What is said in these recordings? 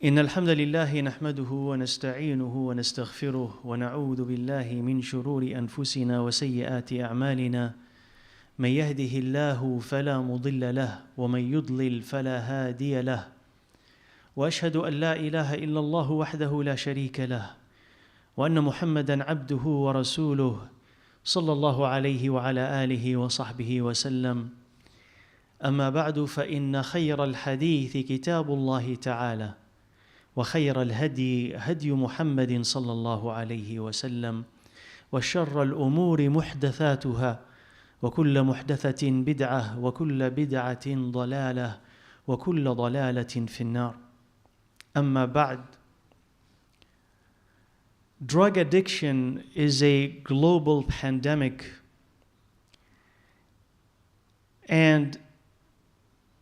إن الحمد لله نحمده ونستعينه ونستغفره ونعوذ بالله من شرور أنفسنا وسيئات أعمالنا من يهده الله فلا مضل له ومن يضلل فلا هادي له وأشهد أن لا إله إلا الله وحده لا شريك له وأن محمدًا عبده ورسوله صلى الله عليه وعلى آله وصحبه وسلم أما بعد فإن خير الحديث كتاب الله تعالى وخير الهدي هدي محمد صلى الله عليه وسلم وشر الأمور محدثاتها وكل محدثة بدعة وكل بدعة ضلالة وكل ضلالة في النار. أما بعد, drug addiction is a global pandemic, and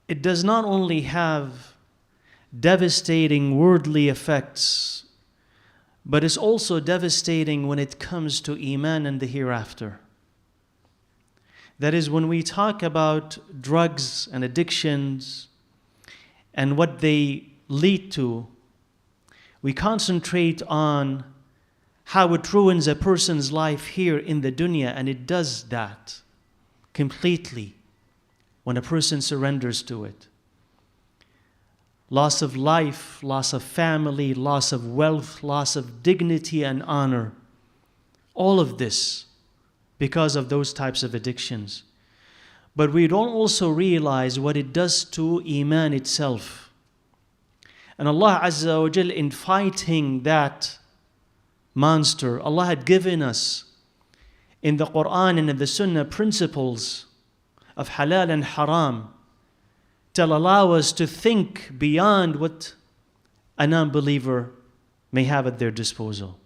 it does not only have devastating worldly effects, but it's also devastating when it comes to Iman and the hereafter. That is, when we talk about drugs and addictions and what they lead to, we concentrate on how it ruins a person's life here in the dunya, and it does that completely when a person surrenders to it. Loss of life, loss of family, loss of wealth, loss of dignity and honor. All of this because of those types of addictions. But we don't also realize what it does to Iman itself. And Allah Azza wa Jal, in fighting that monster, Allah had given us in the Quran and in the Sunnah principles of halal and haram to allow us to think beyond what a non-believer may have at their disposal.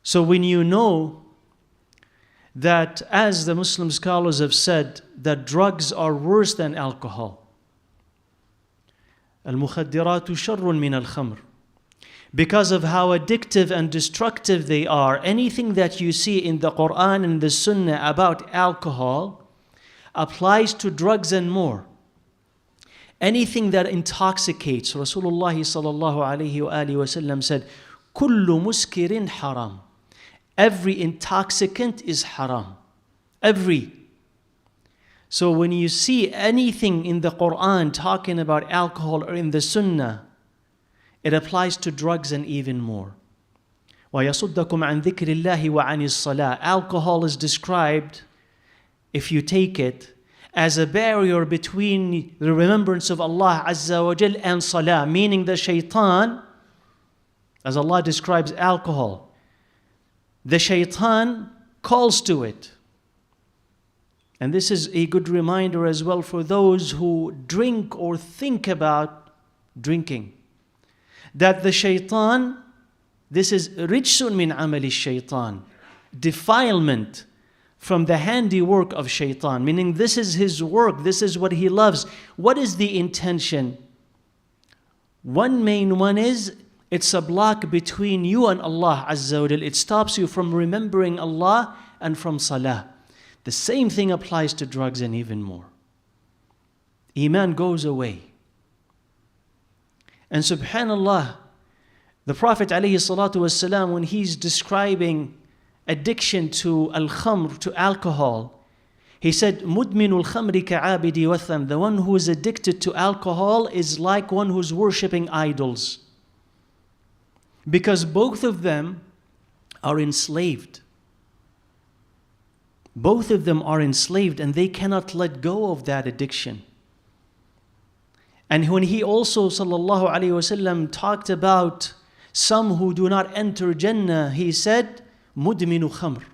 So when you know that, as the Muslim scholars have said, that drugs are worse than alcohol, al-mukhaddiratu sharrun min al-khamr, because of how addictive and destructive they are. Anything that you see in the Quran and the Sunnah about alcohol applies to drugs and more. Anything that intoxicates, Rasulullah sallallahu alayhi wa alihi wa sallam said, "Kullu muskirin haram." Every intoxicant is haram. Every. So when you see anything in the Quran talking about alcohol or in the Sunnah, it applies to drugs and even more. وَيَصُدَّكُمْ عَنْ ذِكْرِ اللَّهِ وَعَنِ الصَّلَاةِ. Alcohol is described, if you take it, as a barrier between the remembrance of Allah Azza wa Jal and Salah, meaning the shaitan, as Allah describes alcohol, the shaitan calls to it. And this is a good reminder as well for those who drink or think about drinking, that the shaitan, this is rijsun min amali shaitan, defilement from the handiwork of shaitan, meaning this is his work, this is what he loves. What is the intention? One main one is, it's a block between you and Allah Azza wa Jal. It stops you from remembering Allah and from salah. The same thing applies to drugs and even more. Iman goes away. And subhanallah, the Prophet ﷺ, when he's describing addiction to al-khamr, to alcohol, he said, "Mudminul khamri ka'abidi wathan." The one who is addicted to alcohol is like one who's worshipping idols. Because both of them are enslaved. Both of them are enslaved, and they cannot let go of that addiction. And when he also, sallallahu alayhi wasallam, talked about some who do not enter Jannah, he said, "Mudminu khamr.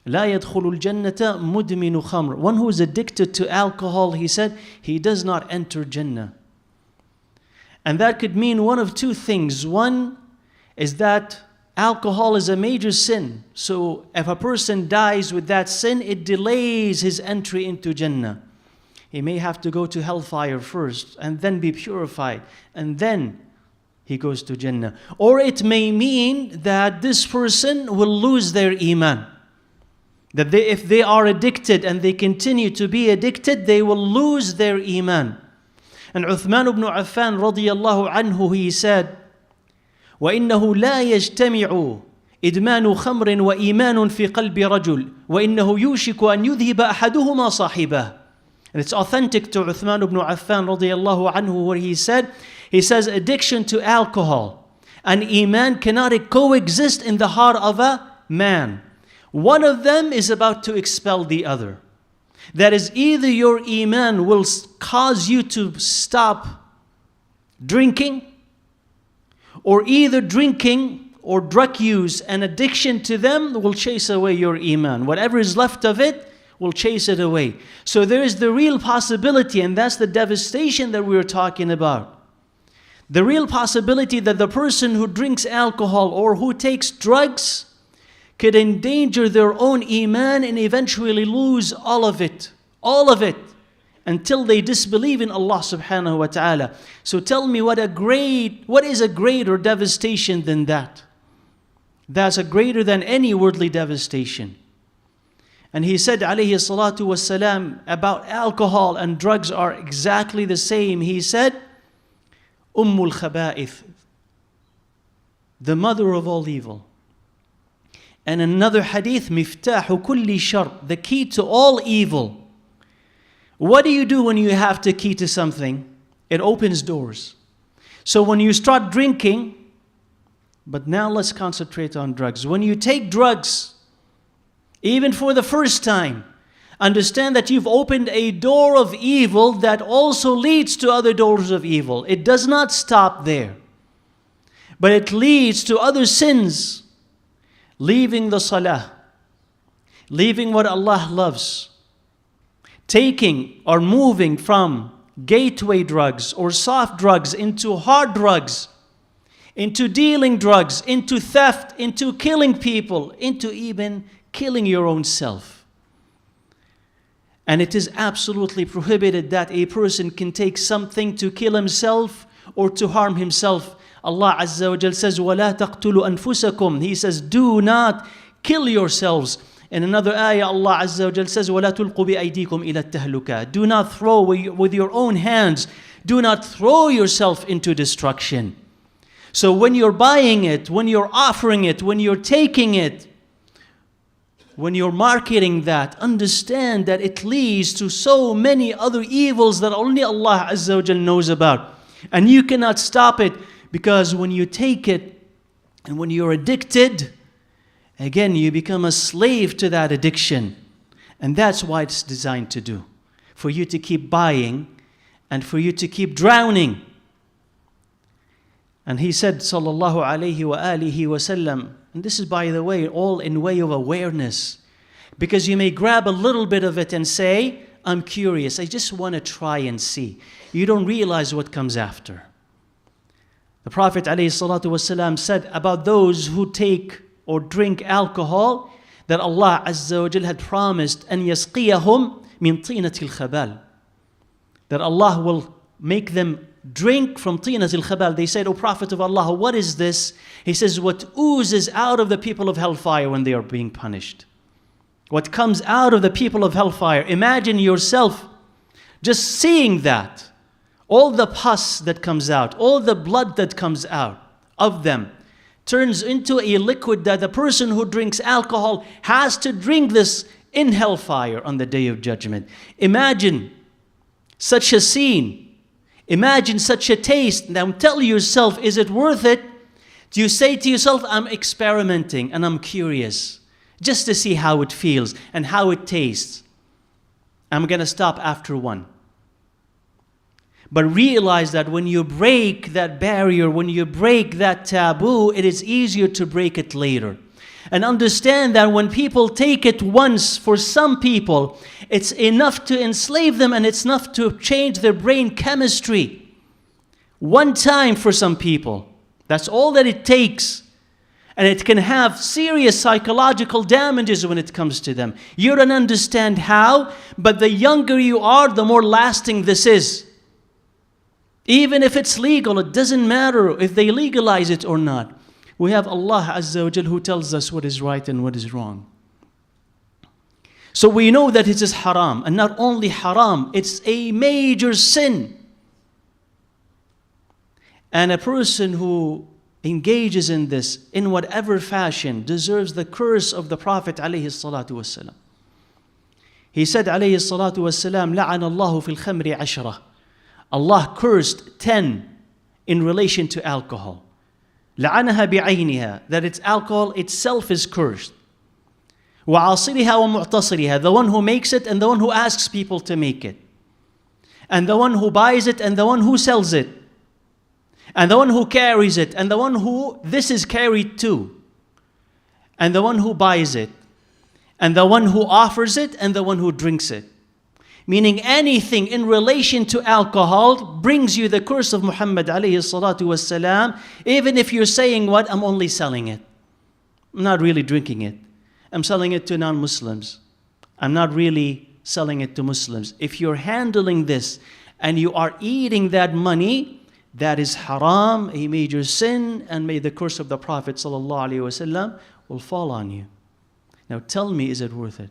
La yadkhulul jannata mudminu khamr." One who is addicted to alcohol, he said, he does not enter Jannah. And that could mean one of two things. One is that alcohol is a major sin. So if a person dies with that sin, it delays his entry into Jannah. He may have to go to hellfire first and then be purified, and then he goes to Jannah. Or it may mean that this person will lose their Iman. That if they are addicted and they continue to be addicted, they will lose their Iman. And Uthman ibn Affan radiyallahu anhu, he said, وَإِنَّهُ لَا يَجْتَمِعُ إِدْمَانُ خَمْرٍ وَإِيمَانٌ فِي قَلْبِ رَجُلٍ وَإِنَّهُ يُوشِكُ أَنْ يُذْهِبَ أَحَدُهُمَا صَاحِبَهُ. And it's authentic to Uthman ibn Affan radiyallahu anhu, where he says, addiction to alcohol and iman cannot coexist in the heart of a man. One of them is about to expel the other. That is, either your iman will cause you to stop drinking, or either drinking or drug use and addiction to them will chase away your iman. Whatever is left of it will chase it away. So there is the real possibility, and that's the devastation that we were talking about. The real possibility that the person who drinks alcohol or who takes drugs could endanger their own iman and eventually lose all of it, until they disbelieve in Allah subhanahu wa ta'ala. So tell me, what is a greater devastation than that? That's greater than any worldly devastation. And he said, alayhi salatu wassalam, about alcohol and drugs are exactly the same. He said, Ummul Khaba'ith, the mother of all evil. And another hadith, Miftahu kulli shar, the key to all evil. What do you do when you have the key to something? It opens doors. So when you start drinking, but now let's concentrate on drugs. When you take drugs, even for the first time, understand that you've opened a door of evil that also leads to other doors of evil. It does not stop there, but it leads to other sins. Leaving the salah, leaving what Allah loves, taking or moving from gateway drugs or soft drugs into hard drugs, into dealing drugs, into theft, into killing people, into even killing your own self. And it is absolutely prohibited that a person can take something to kill himself or to harm himself. Allah Azza wa Jal says, وَلَا تَقْتُلُوا أَنفُسَكُمْ. He says, do not kill yourselves. In another ayah, Allah Azza wa Jal says, وَلَا تُلْقُوا بِأَيْدِيكُمْ إِلَى التَّهْلُكَةِ. Do not throw with your own hands. Do not throw yourself into destruction. So when you're buying it, when you're offering it, when you're taking it, when you're marketing that, understand that it leads to so many other evils that only Allah Azza wa Jal knows about. And you cannot stop it. Because when you take it and when you're addicted, again, you become a slave to that addiction. And that's what it's designed to do. For you to keep buying and for you to keep drowning. And he said, sallallahu alayhi wa alihi wa sallam, and this is, by the way, all in way of awareness. Because you may grab a little bit of it and say, I'm curious, I just want to try and see. You don't realize what comes after. The Prophet ﷺ said about those who take or drink alcohol that Allah Azza wa Jal had promised أن يسقيهم من طينة الخبال, that Allah will make them drink from طينة الخبال. They said, O Prophet of Allah, what is this? He says, what oozes out of the people of hellfire when they are being punished. What comes out of the people of hellfire. Imagine yourself just seeing that. All the pus that comes out, all the blood that comes out of them turns into a liquid that the person who drinks alcohol has to drink this in hellfire on the Day of Judgment. Imagine such a scene. Imagine such a taste. Now tell yourself, is it worth it? Do you say to yourself, I'm experimenting and I'm curious just to see how it feels and how it tastes. I'm going to stop after one. But realize that when you break that barrier, when you break that taboo, it is easier to break it later. And understand that when people take it once, for some people, it's enough to enslave them and it's enough to change their brain chemistry. One time for some people. That's all that it takes. And it can have serious psychological damages when it comes to them. You don't understand how, but the younger you are, the more lasting this is. Even if it's legal, it doesn't matter if they legalize it or not. We have Allah Azza wa Jal who tells us what is right and what is wrong. So we know that it is haram. And not only haram, it's a major sin. And a person who engages in this in whatever fashion deserves the curse of the Prophet alayhi salatu wasalam. He said alayhi salatu wasalam, لَعَنَ اللَّهُ فِي الْخَمْرِ عَشْرَةً. Allah cursed 10 in relation to alcohol. لَعَنَهَا بِعَيْنِهَا, that its alcohol itself is cursed. وَعَاصِرِهَا وَمُعْتَصِرِهَا, the one who makes it and the one who asks people to make it. And the one who buys it and the one who sells it. And the one who carries it and the one who this is carried to. And the one who buys it. And the one who offers it and the one who drinks it. Meaning anything in relation to alcohol brings you the curse of Muhammad alayhi salatu wasalam, even if you're saying, what, I'm only selling it. I'm not really drinking it. I'm selling it to non-Muslims. I'm not really selling it to Muslims. If you're handling this and you are eating that money, that is haram, a major sin, and may the curse of the Prophet sallallahu alaihi wasallam will fall on you. Now tell me, is it worth it?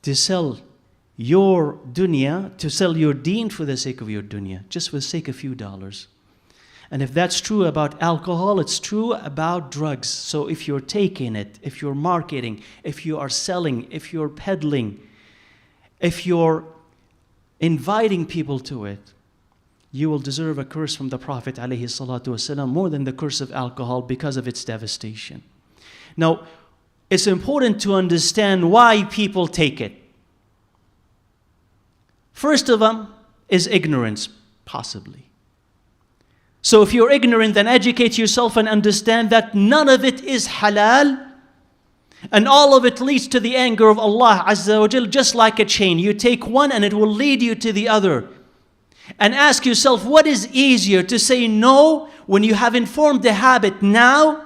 To sell your dunya, to sell your deen for the sake of your dunya, just for the sake of a few dollars. And if that's true about alcohol, it's true about drugs. So if you're taking it, if you're marketing, if you are selling, if you're peddling, if you're inviting people to it, you will deserve a curse from the Prophet ﷺ more than the curse of alcohol because of its devastation. Now, it's important to understand why people take it. First of them is ignorance, possibly. So if you're ignorant, then educate yourself and understand that none of it is halal, and all of it leads to the anger of Allah Azza wa Jal, just like a chain. You take one and it will lead you to the other. And ask yourself, what is easier, to say no when you have informed the habit now,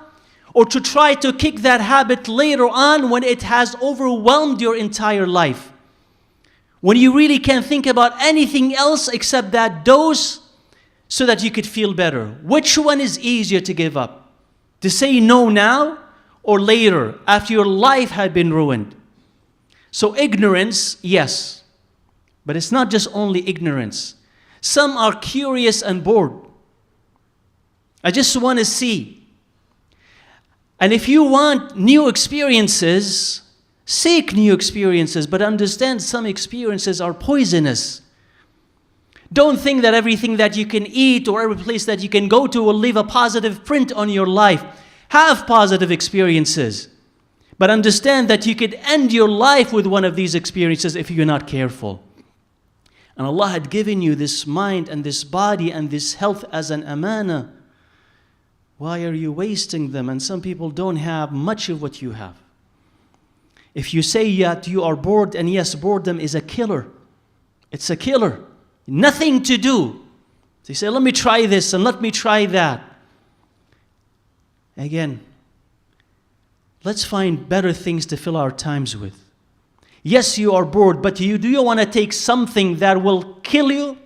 or to try to kick that habit later on when it has overwhelmed your entire life? When you really can't think about anything else except that dose so that you could feel better. Which one is easier to give up? To say no now or later after your life had been ruined? So ignorance, yes. But it's not just only ignorance. Some are curious and bored. I just want to see. And if you want new experiences, seek new experiences, but understand some experiences are poisonous. Don't think that everything that you can eat or every place that you can go to will leave a positive print on your life. Have positive experiences, but understand that you could end your life with one of these experiences if you're not careful. And Allah had given you this mind and this body and this health as an amana. Why are you wasting them? And some people don't have much of what you have. If you say that you are bored, and yes, boredom is a killer. It's a killer. Nothing to do. So you say, let me try this and let me try that. Again, let's find better things to fill our times with. Yes, you are bored, but do you want to take something that will kill you?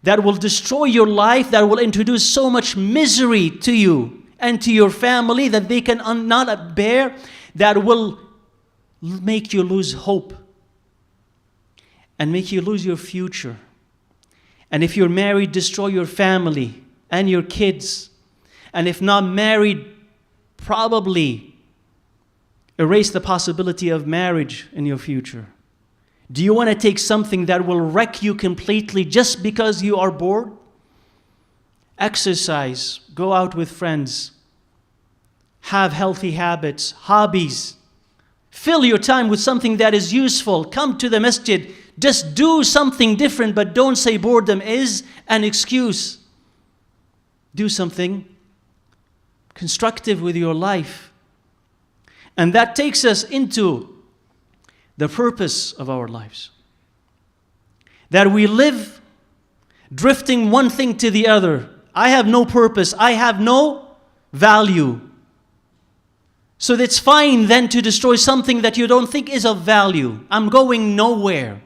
That will destroy your life, that will introduce so much misery to you and to your family that they can not bear, that will make you lose hope and make you lose your future. And if you're married, destroy your family and your kids. And if not married, probably erase the possibility of marriage in your future. Do you want to take something that will wreck you completely just because you are bored? Exercise, go out with friends, have healthy habits, hobbies. Fill your time with something that is useful. Come to the masjid. Just do something different, but don't say boredom is an excuse. Do something constructive with your life. And that takes us into the purpose of our lives. That we live drifting one thing to the other. I have no purpose. I have no value. So it's fine then to destroy something that you don't think is of value. I'm going nowhere.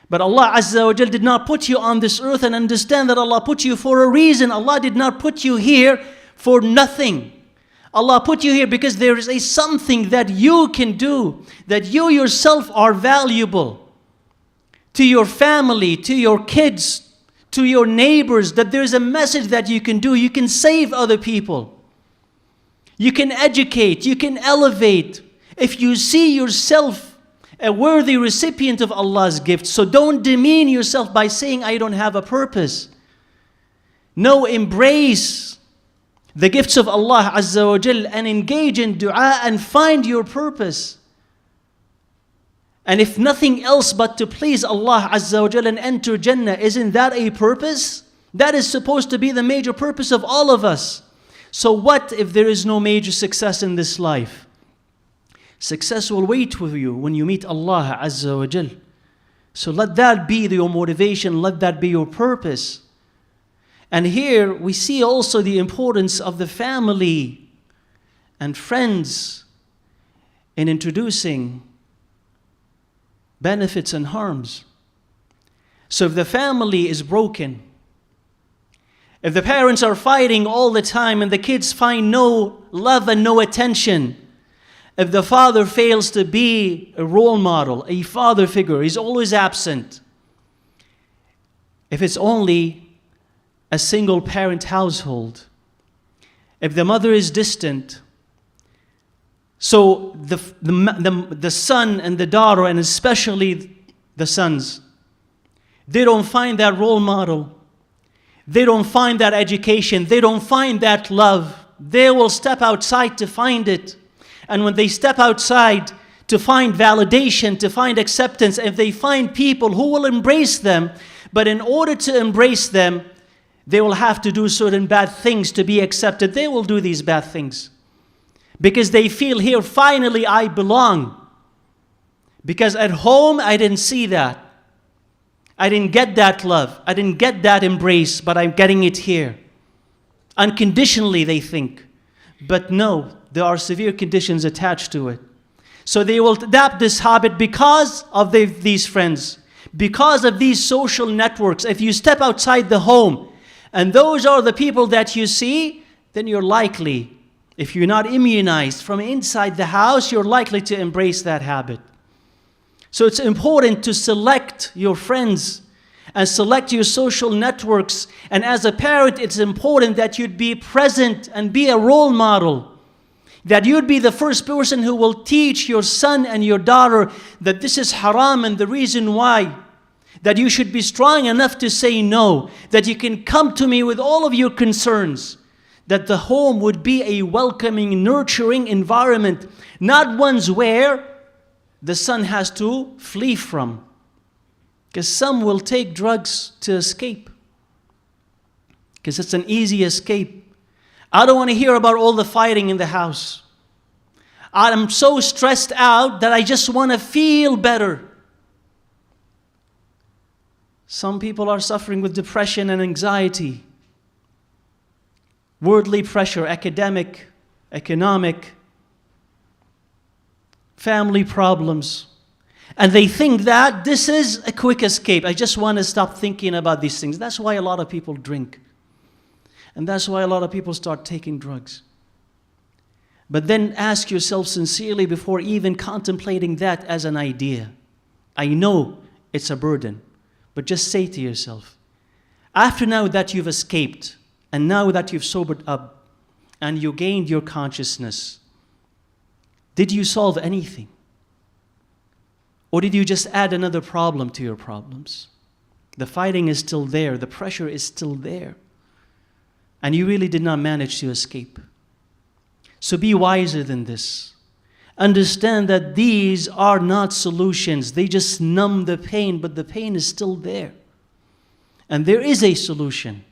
But Allah Azza wa Jal did not put you on this earth, and understand that Allah put you for a reason. Allah did not put you here for nothing. Allah put you here because there is a something that you can do, that you yourself are valuable to your family, to your kids, to your neighbors, that there's a message that you can do. You can save other people. You can educate. You can elevate. If you see yourself a worthy recipient of Allah's gift, so don't demean yourself by saying, I don't have a purpose. No, embrace the gifts of Allah Azza wa Jal and engage in dua and find your purpose. And if nothing else but to please Allah Azza wa Jal and enter Jannah, isn't that a purpose? That is supposed to be the major purpose of all of us. So what if there is no major success in this life? Success will wait for you when you meet Allah Azza wa Jal. So let that be your motivation, let that be your purpose. And here we see also the importance of the family and friends in introducing benefits and harms. So if the family is broken, if the parents are fighting all the time and the kids find no love and no attention, if the father fails to be a role model, a father figure, he's always absent, if it's only a single parent household, if the mother is distant, so the son and the daughter, and especially the sons, they don't find that role model. They don't find that education. They don't find that love. They will step outside to find it. And when they step outside to find validation, to find acceptance, if they find people who will embrace them, but in order to embrace them, they will have to do certain bad things to be accepted. They will do these bad things. Because they feel here, finally I belong. Because at home, I didn't see that. I didn't get that love. I didn't get that embrace, but I'm getting it here. Unconditionally, they think. But no, there are severe conditions attached to it. So they will adapt this habit because of these friends, because of these social networks. If you step outside the home, and those are the people that you see, then you're likely, if you're not immunized from inside the house, you're likely to embrace that habit. So it's important to select your friends and select your social networks. And as a parent, it's important that you'd be present and be a role model. That you'd be the first person who will teach your son and your daughter that this is haram and the reason why. That you should be strong enough to say no. That you can come to me with all of your concerns. That the home would be a welcoming, nurturing environment, not ones where the son has to flee from. Because some will take drugs to escape. Because it's an easy escape. I don't want to hear about all the fighting in the house. I'm so stressed out that I just want to feel better. Some people are suffering with depression and anxiety. Worldly pressure, academic, economic, family problems. And they think that this is a quick escape. I just want to stop thinking about these things. That's why a lot of people drink. And that's why a lot of people start taking drugs. But then ask yourself sincerely before even contemplating that as an idea. I know it's a burden, but just say to yourself, after now that you've escaped, and now that you've sobered up, and you gained your consciousness, did you solve anything? Or did you just add another problem to your problems? The fighting is still there, the pressure is still there. And you really did not manage to escape. So be wiser than this. Understand that these are not solutions. They just numb the pain, but the pain is still there. And there is a solution.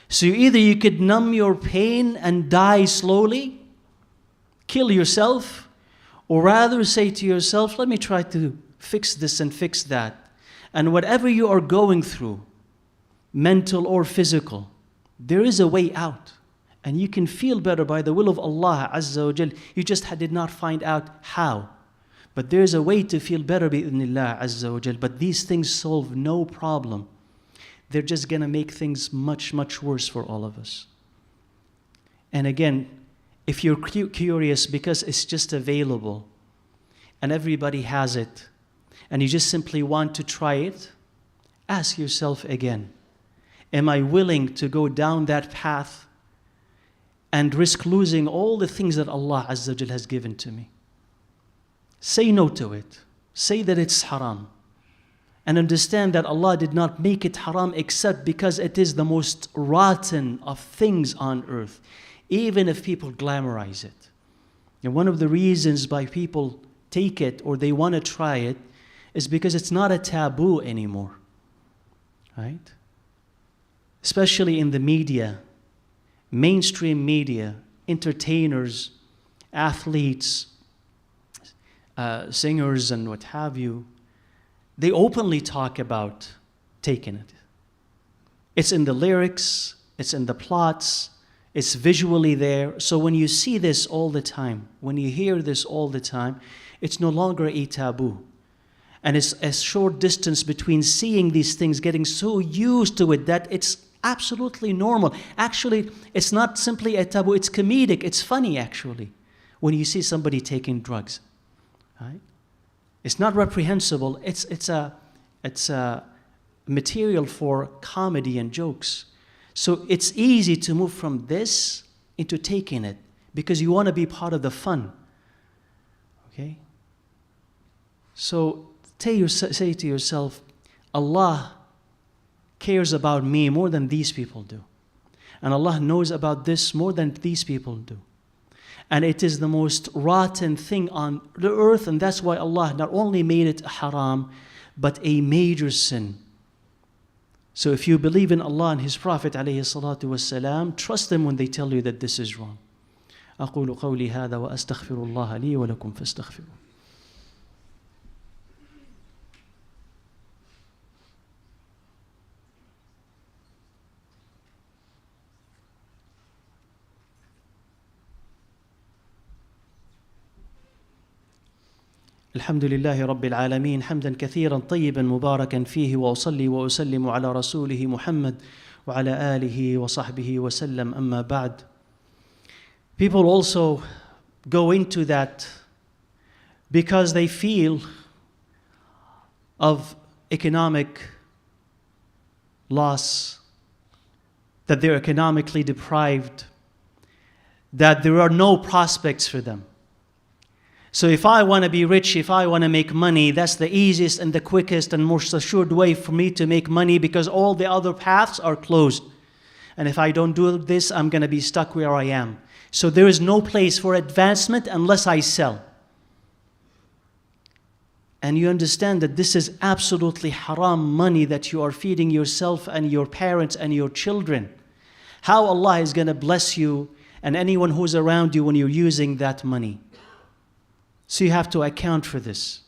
So either you could numb your pain and die slowly, kill yourself, or rather say to yourself, let me try to fix this and fix that. And whatever you are going through, mental or physical, there is a way out. And you can feel better by the will of Allah Azza wa Jal. You just did not find out how. But there is a way to feel better bi'idhnillah Azza wa Jal. But these things solve no problem. They're just going to make things much, much worse for all of us. And again, if you're curious because it's just available and everybody has it, and you just simply want to try it, ask yourself again, Am I willing to go down that path and risk losing all the things that Allah Azza wa Jal has given to me? Say no to it. Say that it's haram. And understand that Allah did not make it haram except because it is the most rotten of things on earth, even if people glamorize it. And one of the reasons why people take it or they want to try it is because it's not a taboo anymore. Right? Especially in the media, mainstream media, entertainers, athletes, singers and what have you, they openly talk about taking it. It's in the lyrics, it's in the plots, it's visually there. So when you see this all the time, when you hear this all the time, it's no longer a taboo. And it's a short distance between seeing these things, getting so used to it that it's absolutely normal. Actually, it's not simply a taboo, it's comedic, it's funny actually, when you see somebody taking drugs. Right? It's not reprehensible, it's a material for comedy and jokes. So it's easy to move from this into taking it because you want to be part of the fun. Okay? So say to yourself, Allah cares about me more than these people do. And Allah knows about this more than these people do. And it is the most rotten thing on the earth, and that's why Allah not only made it haram, but a major sin. So if you believe in Allah and His Prophet ﷺ, trust them when they tell you that this is wrong. أقول قولي هذا وأستغفر الله لي ولكم فاستغفروه. الحمد لله رب العالمين حمدا كثيرا طيبا مباركا فيه وأصلي وأسلم على رسوله محمد وعلى آله وصحبه وسلم أما بعد. People also go into that because they feel of economic loss, that they're economically deprived, that there are no prospects for them. So if I want to be rich, if I want to make money, that's the easiest and the quickest and most assured way for me to make money because all the other paths are closed. And if I don't do this, I'm going to be stuck where I am. So there is no place for advancement unless I sell. And you understand that this is absolutely haram money that you are feeding yourself and your parents and your children. How Allah is going to bless you and anyone who's around you when you're using that money. So you have to account for this.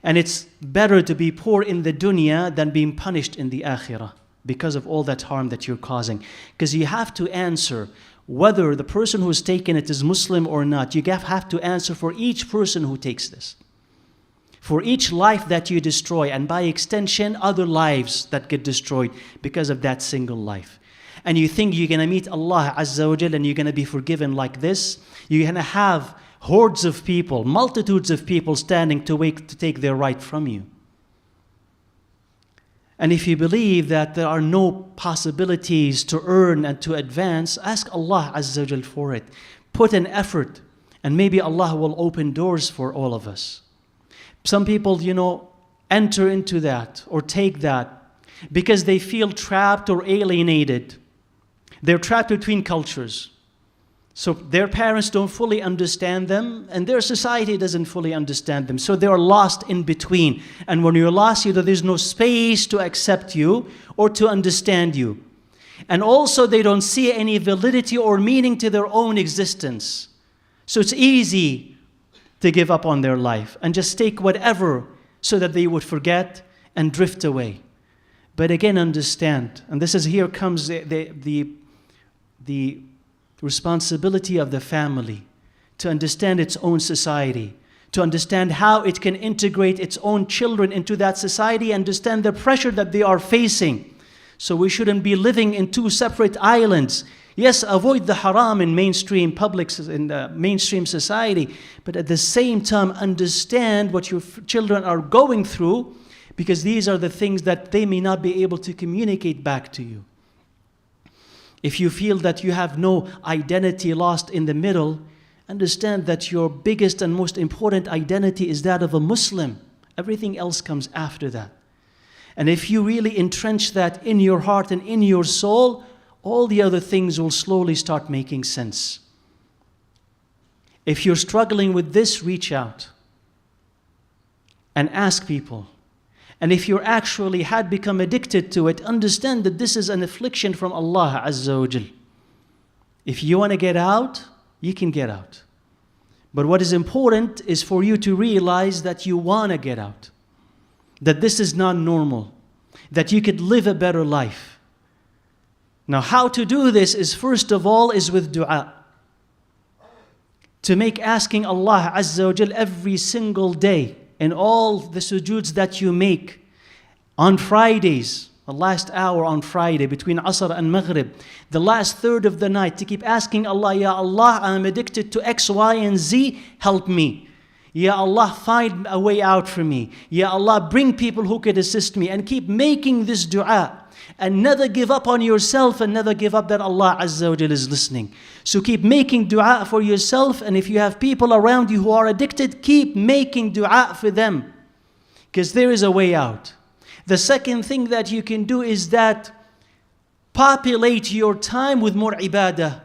And it's better to be poor in the dunya than being punished in the akhirah because of all that harm that you're causing. Because you have to answer whether the person who's taken it is Muslim or not. You have to answer for each person who takes this. For each life that you destroy, and by extension, other lives that get destroyed because of that single life. And you think you're going to meet Allah Azza wa Jal and you're going to be forgiven like this. You're going to have hordes of people, multitudes of people standing to wait to take their right from you. And if you believe that there are no possibilities to earn and to advance, ask Allah Azza wa Jal for it. Put an effort, and maybe Allah will open doors for all of us. Some people, enter into that or take that because they feel trapped or alienated. They're trapped between cultures. So their parents don't fully understand them, and their society doesn't fully understand them. So they are lost in between. And when you're lost, there's no space to accept you or to understand you. And also they don't see any validity or meaning to their own existence. So it's easy to give up on their life and just take whatever so that they would forget and drift away. But again, understand, and here comes the responsibility of the family to understand its own society, to understand how it can integrate its own children into that society, understand the pressure that they are facing. So we shouldn't be living in two separate islands. Yes, avoid the haram in mainstream publics, in the mainstream society, but at the same time understand what your children are going through, Because these are the things that they may not be able to communicate back to you. If you feel that you have no identity lost in the middle, understand that your biggest and most important identity is that of a Muslim. Everything else comes after that. And if you really entrench that in your heart and in your soul, all the other things will slowly start making sense. If you're struggling with this, reach out and ask people. And if you actually had become addicted to it, understand that this is an affliction from Allah Azza wa Jal. If you want to get out, you can get out. But what is important is for you to realize that you want to get out. That this is not normal. That you could live a better life. Now, how to do this is, first of all, is with dua. To make asking Allah Azza wa Jal every single day, in all the sujuds that you make, on Fridays, the last hour on Friday, between Asr and Maghrib, the last third of the night, to keep asking Allah, Ya Allah, I'm addicted to X, Y, and Z, help me. Ya Allah, find a way out for me. Ya Allah, bring people who could assist me. And keep making this dua. And never give up on yourself, and never give up that Allah Azza wa Jal is listening. So keep making dua for yourself, and if you have people around you who are addicted, keep making dua for them. Because there is a way out. The second thing that you can do is that populate your time with more ibadah.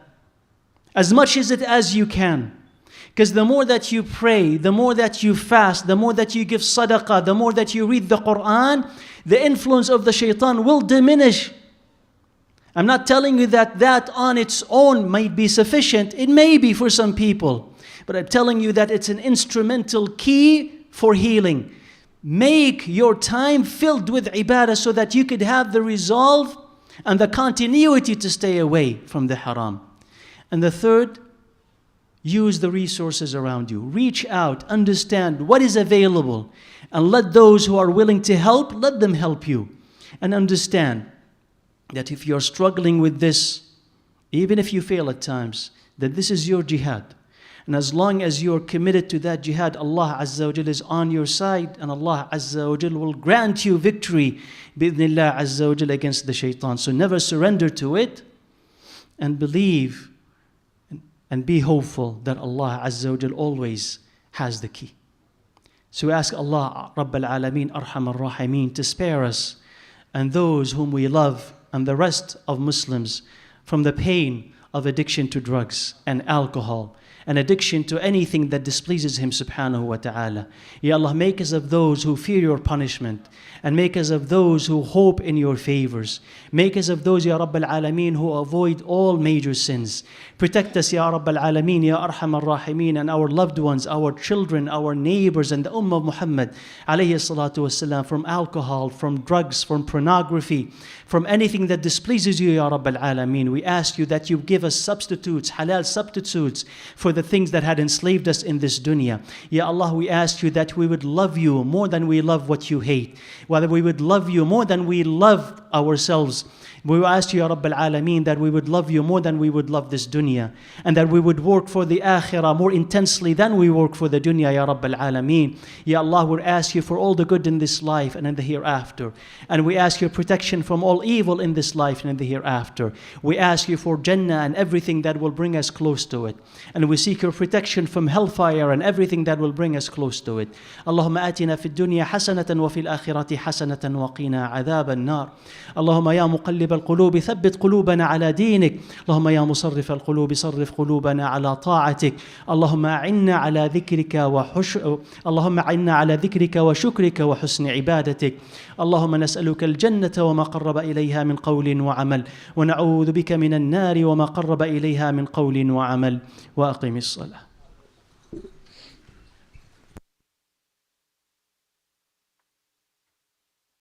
As much as you can. Because the more that you pray, the more that you fast, the more that you give sadaqah, the more that you read the Quran, the influence of the shaitan will diminish. I'm not telling you that that on its own might be sufficient. It may be for some people. But I'm telling you that it's an instrumental key for healing. Make your time filled with ibadah so that you could have the resolve and the continuity to stay away from the haram. And the third, use the resources around you. Reach out, understand what is available, and let those who are willing to help, let them help you. And understand that if you're struggling with this, even if you fail at times, that this is your jihad. And as long as you're committed to that jihad, Allah Azza wa Jal is on your side, and Allah Azza wa Jal will grant you victory, bi'idhnillah Azza wa Jal, against the shaitan. So never surrender to it, and believe and be hopeful that Allah Azza wa Jal always has the key. So we ask Allah, Rabb al-Alameen, Arham al-Rahimeen, to spare us and those whom we love and the rest of Muslims from the pain of addiction to drugs and alcohol and addiction to anything that displeases Him subhanahu wa ta'ala. Ya Allah, make us of those who fear Your punishment, and make us of those who hope in Your favors. Make us of those, Ya Rabb al-Alameen, who avoid all major sins. Protect us, Ya Rabb al-Alameen, Ya Arham al-Rahimeen, and our loved ones, our children, our neighbors, and the Ummah of Muhammad alayhi salatu wasalam, from alcohol, from drugs, from pornography, from anything that displeases You, Ya Rabb al-Alameen. We ask You that You give us substitutes, halal substitutes, for the things that had enslaved us in this dunya. Ya Allah, we ask You that we would love You more than we love what You hate. Whether we would love You more than we love ourselves. We ask You, Ya Rabb al-Alameen, that we would love You more than we would love this dunya, and that we would work for the akhirah more intensely than we work for the dunya, Ya Rabb al-Alameen. Ya Allah, we ask You for all the good in this life and in the hereafter. And we ask Your protection from all evil in this life and in the hereafter. We ask You for Jannah and everything that will bring us close to it. And we seek Your protection from hellfire and everything that will bring us close to it. Allahumma atina fid dunya hasanatan wa fil akhirati hasanatan wa qina adhab an-nar. Allahumma ya muqallib القلوب ثبت قلوبنا على دينك اللهم يا مصرف القلوب صرف قلوبنا على طاعتك اللهم أعنا على ذكرك وشكرك وحسن عبادتك اللهم نسألك الجنة وما قرب إليها من قول وعمل ونعوذ بك من النار وما قرب إليها من قول وعمل وأقم الصلاة